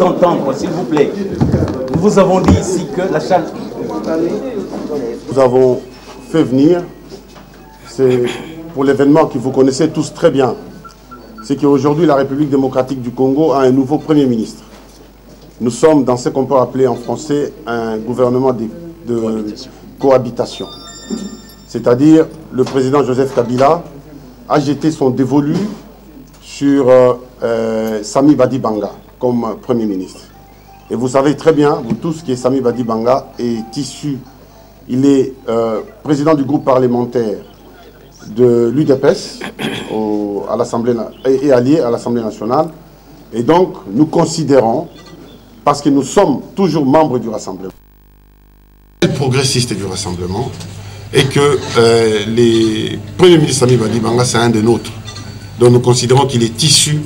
entendre, s'il vous plaît. Nous vous avons dit ici que la Chane... Nous avons fait venir, c'est pour l'événement que vous connaissez tous très bien, c'est qu'aujourd'hui la République démocratique du Congo a un nouveau Premier ministre. Nous sommes dans ce qu'on peut appeler en français un gouvernement de cohabitation. C'est-à-dire le président Joseph Kabila a jeté son dévolu sur Sami Badibanga comme Premier ministre. Et vous savez très bien, vous tous, que Sami Badibanga est issu, il est président du groupe parlementaire de l'UDPS à l'Assemblée et allié à l'Assemblée nationale. Et donc, nous considérons, parce que nous sommes toujours membres du Rassemblement, progressiste du Rassemblement, et que le Premier ministre Sami Badibanga, c'est un des nôtres. Donc nous considérons qu'il est issu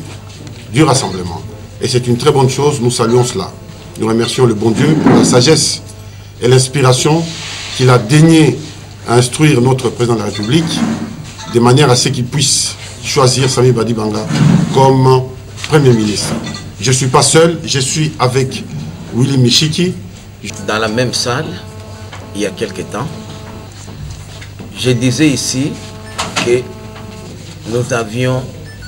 du Rassemblement. Et c'est une très bonne chose, nous saluons cela. Nous remercions le bon Dieu pour la sagesse et l'inspiration qu'il a daigné instruire notre président de la République, de manière à ce qu'il puisse choisir Sami Badibanga comme Premier ministre. Je ne suis pas seul, je suis avec Willy Michiki. Dans la même salle, il y a quelque temps, je disais ici que nous avions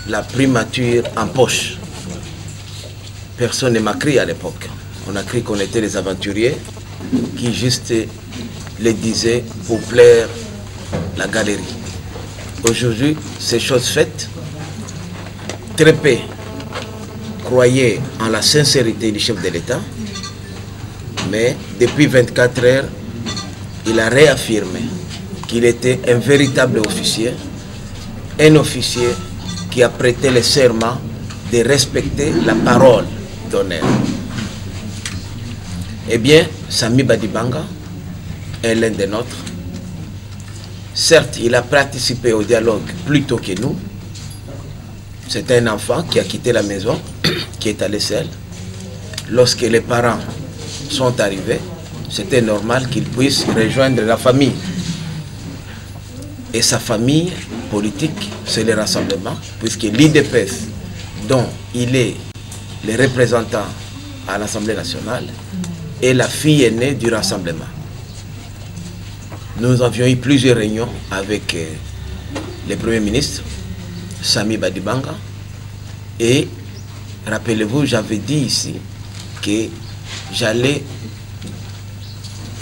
la primature en poche. Personne ne m'a crié à l'époque. On a cru qu'on était des aventuriers qui juste le disaient pour plaire la galerie. Aujourd'hui, c'est chose faite. Très peu croyaient en la sincérité du chef de l'État, mais depuis 24 heures, il a réaffirmé qu'il était un véritable officier, un officier qui a prêté le serment de respecter la parole d'honneur. Eh bien, Sami Badibanga est l'un des nôtres. Certes, il a participé au dialogue plus tôt que nous. C'est un enfant qui a quitté la maison, qui est allé seul. Lorsque les parents sont arrivés, c'était normal qu'il puisse rejoindre la famille. Et sa famille politique, c'est le Rassemblement, puisque l'IDPS, dont il est le représentant à l'Assemblée nationale, est la fille aînée du Rassemblement. Nous avions eu plusieurs réunions avec le Premier ministre, Sami Badibanga, et rappelez-vous, j'avais dit ici que j'allais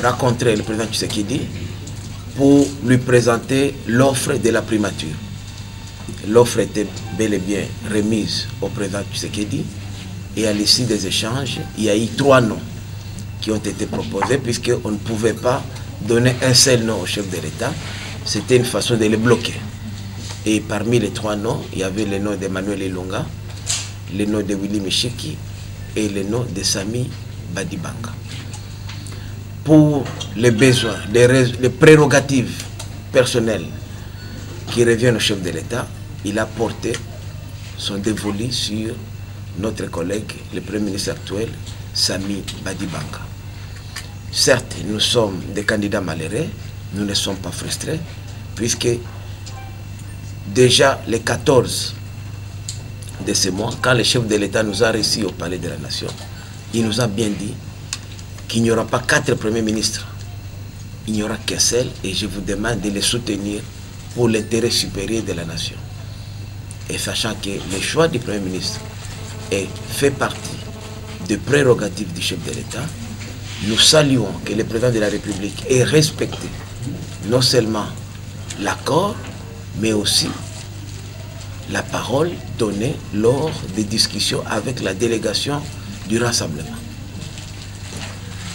rencontrer le président Tshisekedi pour lui présenter l'offre de la primature. L'offre était bel et bien remise au président Tshisekedi et à l'issue des échanges, il y a eu 3 noms qui ont été proposés puisqu'on ne pouvait pas donner un seul nom au chef de l'État. C'était une façon de les bloquer. Et parmi les 3 noms, il y avait le nom d'Emmanuel Ilunga, le nom de Willy Michiki et le nom de Sami Badibanga. Pour les besoins, les prérogatives personnelles qui reviennent au chef de l'État, il a porté son dévolu sur notre collègue, le Premier ministre actuel, Sami Badibanga. Certes, nous sommes des candidats malheureux, nous ne sommes pas frustrés, puisque déjà les 14 de ce mois, quand le chef de l'État nous a reçus au Palais de la Nation, il nous a bien dit qu'il n'y aura pas 4 premiers ministres. Il n'y aura qu'un seul et je vous demande de les soutenir pour l'intérêt supérieur de la nation. Et sachant que le choix du Premier ministre fait partie des prérogatives du chef de l'État, nous saluons que le président de la République ait respecté non seulement l'accord, mais aussi la parole donnée lors des discussions avec la délégation du Rassemblement.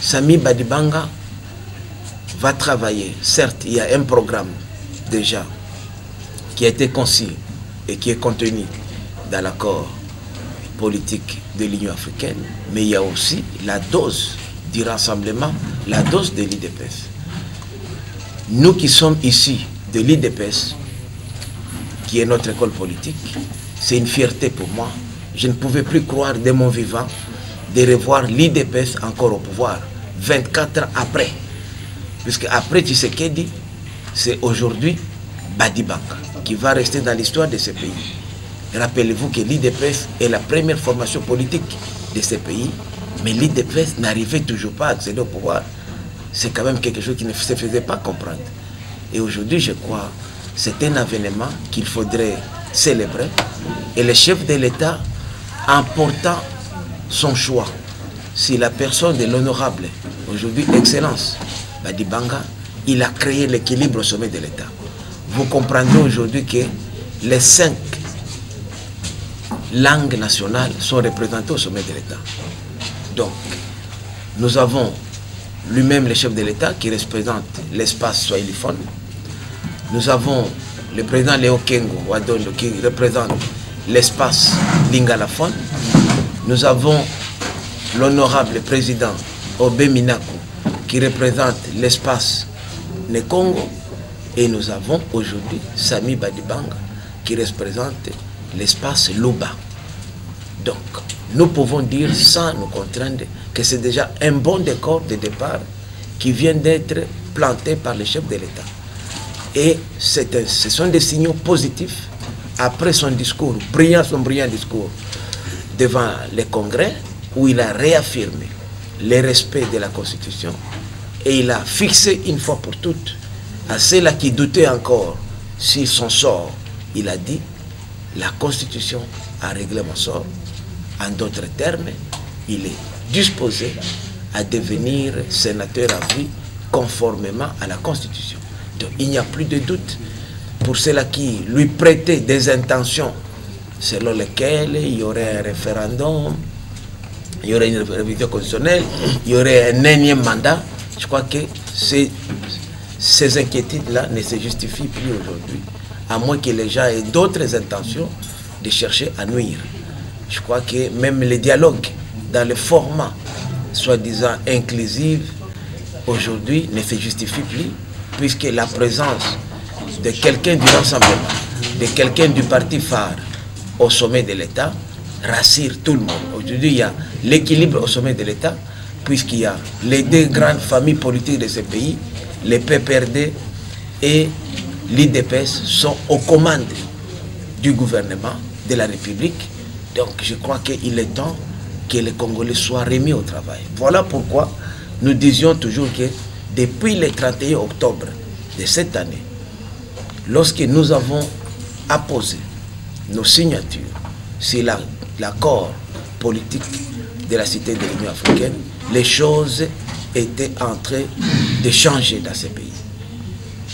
Sami Badibanga va travailler. Certes, il y a un programme déjà qui a été conçu et qui est contenu dans l'accord politique de l'Union africaine, mais il y a aussi la dose du Rassemblement, la dose de l'IDPS. Nous qui sommes issus de l'IDPS, qui est notre école politique, c'est une fierté pour moi. Je ne pouvais plus croire de mon vivant de revoir l'IDPS encore au pouvoir, 24 ans après. Puisque après Tshisekedi, c'est aujourd'hui Badibanga qui va rester dans l'histoire de ce pays. Rappelez-vous que l'IDPS est la première formation politique de ces pays, mais l'IDPS n'arrivait toujours pas à accéder au pouvoir. C'est quand même quelque chose qui ne se faisait pas comprendre. Et aujourd'hui, je crois, c'est un événement qu'il faudrait célébrer. Et le chef de l'État, en portant son choix, si la personne de l'honorable, aujourd'hui Excellence Badibanga, il a créé l'équilibre au sommet de l'État. Vous comprendrez aujourd'hui que les 5 langues nationales sont représentées au sommet de l'État. Donc, nous avons lui-même le chef de l'État qui représente l'espace swahiliphone. Nous avons le président Léo Kengo Wadondo qui représente l'espace lingalaphone. Nous avons l'honorable président Obé Minaku qui représente l'espace Nekongo. Et nous avons aujourd'hui Sami Badibanga qui représente l'espace Luba. Donc, nous pouvons dire sans nous contraindre que c'est déjà un bon décor de départ qui vient d'être planté par le chef de l'État. Et ce sont des signaux positifs après son discours, son brillant discours devant le Congrès, où il a réaffirmé le respect de la Constitution et il a fixé une fois pour toutes à ceux-là qui doutaient encore sur son sort, il a dit la Constitution a réglé mon sort. En d'autres termes, il est disposé à devenir sénateur à vie conformément à la Constitution. Donc il n'y a plus de doute pour ceux-là qui lui prêtaient des intentions selon lesquelles il y aurait un référendum, il y aurait une révision constitutionnelle, il y aurait un énième mandat. Je crois que ces inquiétudes-là ne se justifient plus aujourd'hui, à moins que les gens aient d'autres intentions de chercher à nuire. Je crois que même les dialogues dans le format soi-disant inclusif aujourd'hui ne se justifient plus, puisque la présence de quelqu'un du rassemblement, de quelqu'un du parti phare au sommet de l'État rassure tout le monde. Aujourd'hui, il y a l'équilibre au sommet de l'État, puisqu'il y a les 2 grandes familles politiques de ce pays, les PPRD et l'IDPS sont aux commandes du gouvernement de la République. Donc je crois qu'il est temps que les Congolais soient remis au travail. Voilà pourquoi nous disions toujours que depuis le 31 octobre de cette année, lorsque nous avons apposé nos signatures sur l'accord politique de la Cité de l'Union africaine, les choses étaient en train de changer dans ce pays.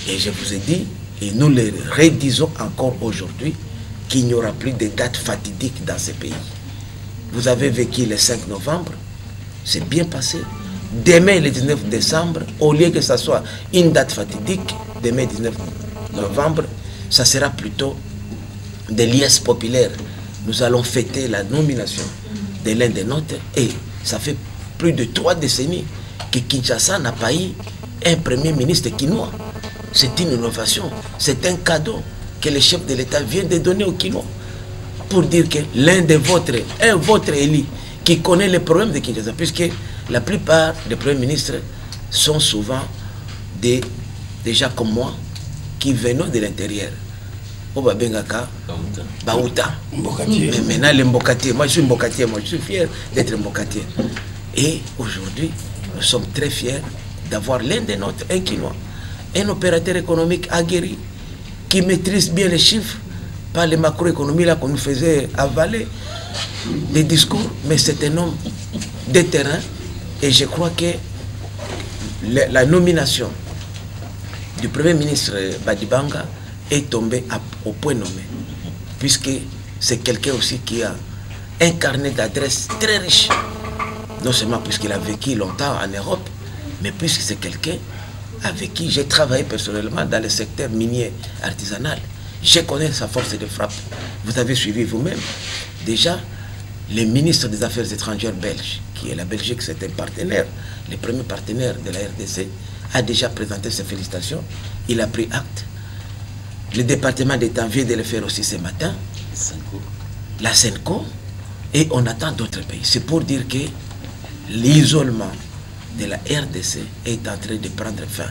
Et je vous ai dit, et nous le redisons encore aujourd'hui, qu'il n'y aura plus de dates fatidiques dans ce pays. Vous avez vécu le 5 novembre, c'est bien passé. Demain, le 19 décembre, au lieu que ce soit une date fatidique, demain 19 novembre, ça sera plutôt des liesses populaires. Nous allons fêter la nomination de l'un des nôtres et ça fait plus de 3 décennies que Kinshasa n'a pas eu un premier ministre quinois. C'est une innovation, c'est un cadeau que le chef de l'État vient de donner aux Quinois pour dire que l'un de votre élu qui connaît les problèmes de Kinshasa, puisque la plupart des premiers ministres sont souvent des gens comme moi qui venons de l'intérieur. Oba Bengaka, Baouta. Mais maintenant, les Mbokatiers, moi je suis Mbokatier, moi je suis fier d'être Mbokatier. Et aujourd'hui, nous sommes très fiers d'avoir l'un des nôtres, un Quinois, un opérateur économique aguerri, qui maîtrise bien les chiffres, pas les macroéconomies là qu'on nous faisait avaler des discours, mais c'est un homme de terrain. Et je crois que la nomination du Premier ministre Badibanga est tombée au point nommé, puisque c'est quelqu'un aussi qui a un carnet d'adresses très riche, non seulement puisqu'il a vécu longtemps en Europe, mais puisque c'est quelqu'un avec qui j'ai travaillé personnellement dans le secteur minier artisanal. Je connais sa force de frappe. Vous avez suivi vous-même. Déjà, le ministre des Affaires étrangères belge, qui est la Belgique, c'est un partenaire, le premier partenaire de la RDC, a déjà présenté ses félicitations. Il a pris acte. Le département d'État vient de le faire aussi ce matin. La SENCO. Et on attend d'autres pays. C'est pour dire que l'isolement de la RDC est en train de prendre fin.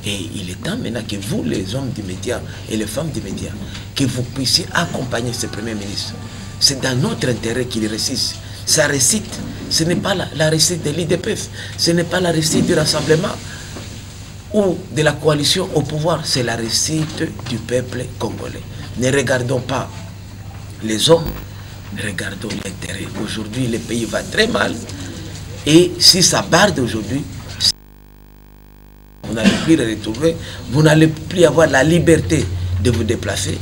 Et il est temps maintenant que vous, les hommes du média et les femmes du média, que vous puissiez accompagner ce Premier ministre. C'est dans notre intérêt qu'il réussisse. sa réussite, ce n'est pas la réussite de l'IDPS, ce n'est pas la réussite du rassemblement ou de la coalition au pouvoir, c'est la réussite du peuple congolais. Ne regardons pas les hommes, regardons l'intérêt. Aujourd'hui, le pays va très mal et si ça barde aujourd'hui, vous n'allez plus le retrouver, vous n'allez plus avoir la liberté de vous déplacer.